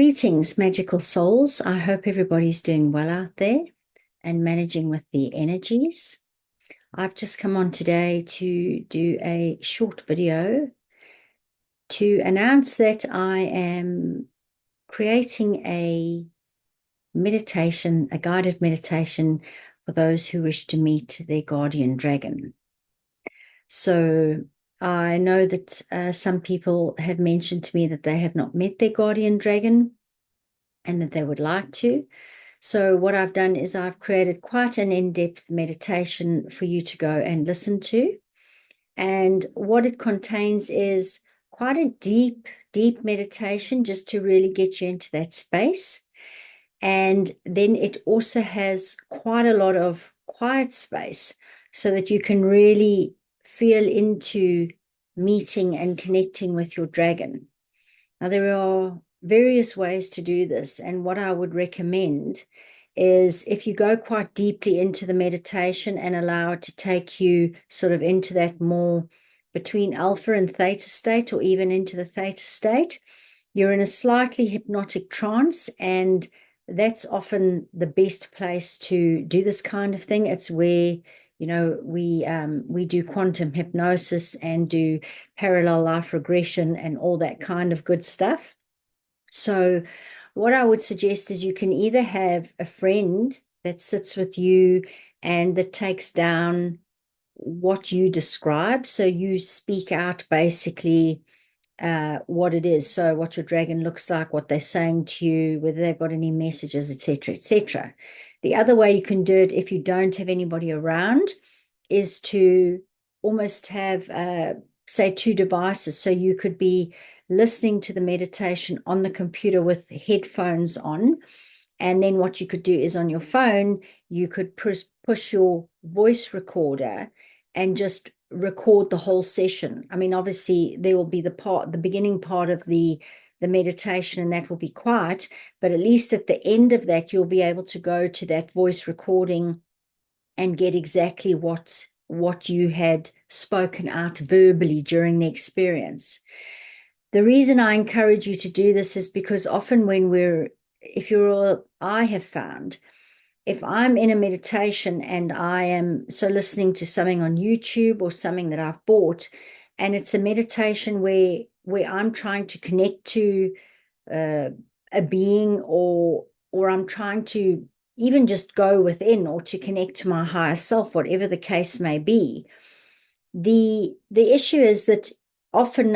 Greetings, magical souls. I hope everybody's doing well out there and managing with the energies. I've just come on today to do a short video to announce that I am creating a meditation, a guided meditation for those who wish to meet their guardian dragon. So I know that some people have mentioned to me that they have not met their guardian dragon and that they would like to. So what I've done is I've created quite an in-depth meditation for you to go and listen to. And what it contains is quite a deep, deep meditation just to really get you into that space. And then it also has quite a lot of quiet space so that you can really feel into meeting and connecting with your dragon. Now, there are various ways to do this, and what I would recommend is if you go quite deeply into the meditation and allow it to take you sort of into that more between alpha and theta state, or even into the theta state, you're in a slightly hypnotic trance, and that's often the best place to do this kind of thing. It's where we do quantum hypnosis and do parallel life regression and all that kind of good stuff. So what I would suggest is you can either have a friend that sits with you and that takes down what you describe. So you speak out basically what it is. So what your dragon looks like, what they're saying to you, whether they've got any messages, etc., etc. The other way you can do it if you don't have anybody around is to almost have, say, two devices. So you could be listening to the meditation on the computer with headphones on. And then what you could do is on your phone, you could push your voice recorder and just record the whole session. I mean, obviously there will be the beginning part of the meditation, and that will be quiet, but at least at the end of that, you'll be able to go to that voice recording and get exactly what you had spoken out verbally during the experience. The reason I encourage you to do this is because often I have found, if I'm in a meditation and I am listening to something on YouTube or something that I've bought, and it's a meditation where I'm trying to connect to a being, or I'm trying to even just go within or to connect to my higher self, whatever the case may be. The issue is that often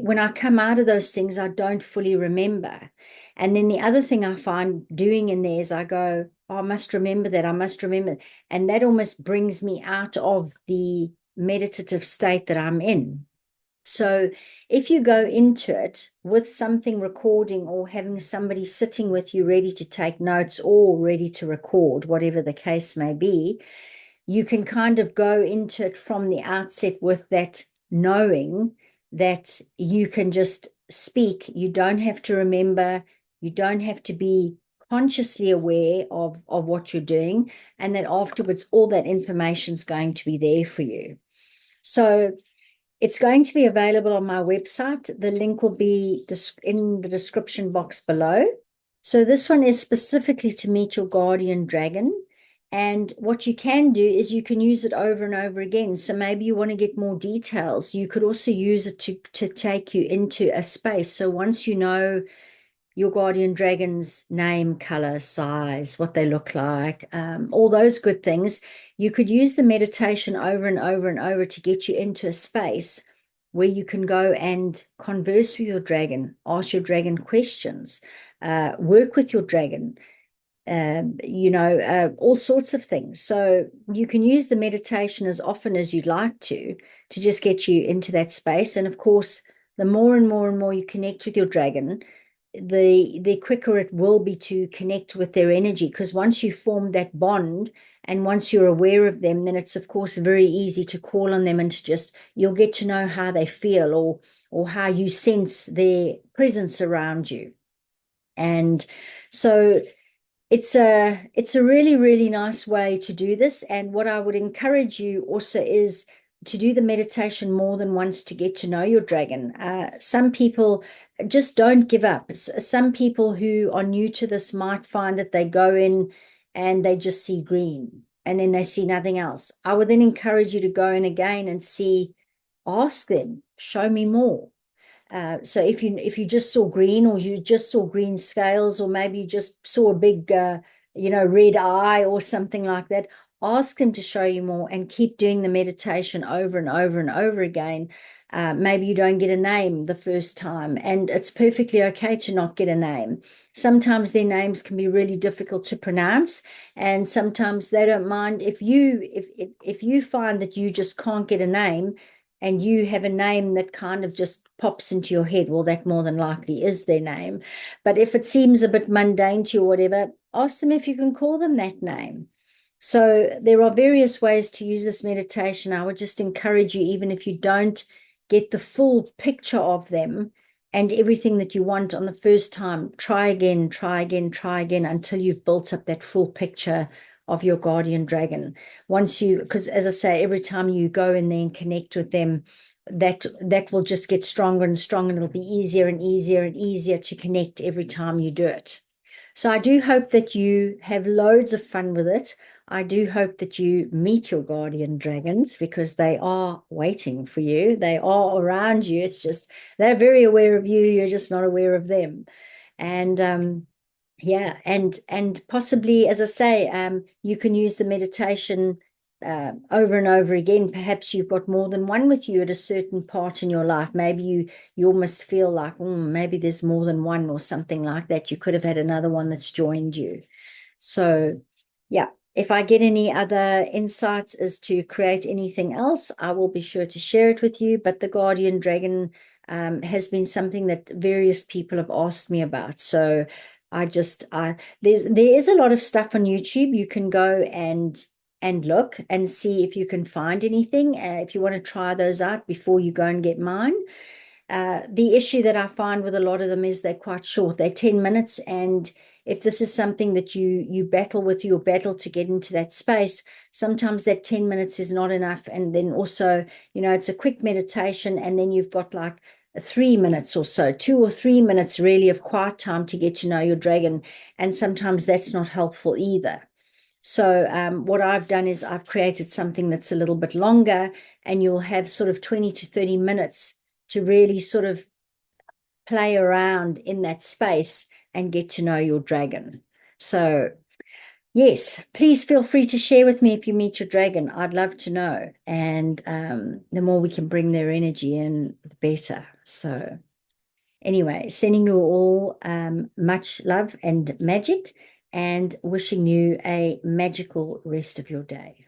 when I come out of those things, I don't fully remember. And then the other thing I find doing in there is I go, oh, I must remember that, I must remember. And that almost brings me out of the meditative state that I'm in. So if you go into it with something recording or having somebody sitting with you ready to take notes or ready to record, whatever the case may be, you can kind of go into it from the outset with that knowing that you can just speak. You don't have to remember. You don't have to be consciously aware of what you're doing, and that afterwards all that information is going to be there for you. So it's going to be available on my website. The link will be in the description box below. So this one is specifically to meet your guardian dragon. And what you can do is you can use it over and over again. So maybe you want to get more details. You could also use it to take you into a space. So once you know your guardian dragon's name, color, size, what they look like, all those good things, you could use the meditation over and over and over to get you into a space where you can go and converse with your dragon, ask your dragon questions, work with your dragon, all sorts of things. So you can use the meditation as often as you'd like to just get you into that space. And of course, the more and more and more you connect with your dragon, the quicker it will be to connect with their energy. Because once you form that bond and once you're aware of them, then it's of course very easy to call on them and you'll get to know how they feel or how you sense their presence around you. And so it's a really, really nice way to do this. And what I would encourage you also is to do the meditation more than once to get to know your dragon. Some people just don't give up. Some people who are new to this might find that they go in and they just see green and then they see nothing else. I would then encourage you to go in again and see, ask them, show me more. So if you just saw green, or you just saw green scales, or maybe you just saw a big red eye or something like that, ask them to show you more and keep doing the meditation over and over and over again. Maybe you don't get a name the first time, and it's perfectly okay to not get a name. Sometimes their names can be really difficult to pronounce, and sometimes they don't mind if you find that you just can't get a name, and you have a name that kind of just pops into your head, well, that more than likely is their name. But if it seems a bit mundane to you or whatever, ask them if you can call them that name. So there are various ways to use this meditation. I would just encourage you, even if you don't get the full picture of them and everything that you want on the first time, try again, try again, try again until you've built up that full picture of your guardian dragon. Because as I say, every time you go in there and connect with them, that will just get stronger and stronger, and it'll be easier and easier and easier to connect every time you do it. So I do hope that you have loads of fun with it. I do hope that you meet your guardian dragons, because they are waiting for you. They are around you. It's just they're very aware of you. You're just not aware of them. And yeah, and possibly, as I say, you can use the meditation over and over again. Perhaps you've got more than one with you at a certain part in your life. Maybe you almost feel like, maybe there's more than one or something like that. You could have had another one that's joined you. So yeah, if I get any other insights as to create anything else, I will be sure to share it with you. But the guardian dragon has been something that various people have asked me about. So there is a lot of stuff on YouTube. You can go and look and see if you can find anything, if you want to try those out before you go and get mine. The issue that I find with a lot of them is they're quite short. They're 10 minutes, and if this is something that you battle with, your battle to get into that space, sometimes that 10 minutes is not enough. And then also, it's a quick meditation, and then you've got like 3 minutes or so, 2 or 3 minutes really of quiet time to get to know your dragon. And sometimes that's not helpful either. So what I've done is I've created something that's a little bit longer, and you'll have sort of 20 to 30 minutes to really sort of play around in that space and get to know your dragon. So yes, please feel free to share with me if you meet your dragon. I'd love to know. And the more we can bring their energy in, the better. So anyway, sending you all much love and magic, and wishing you a magical rest of your day.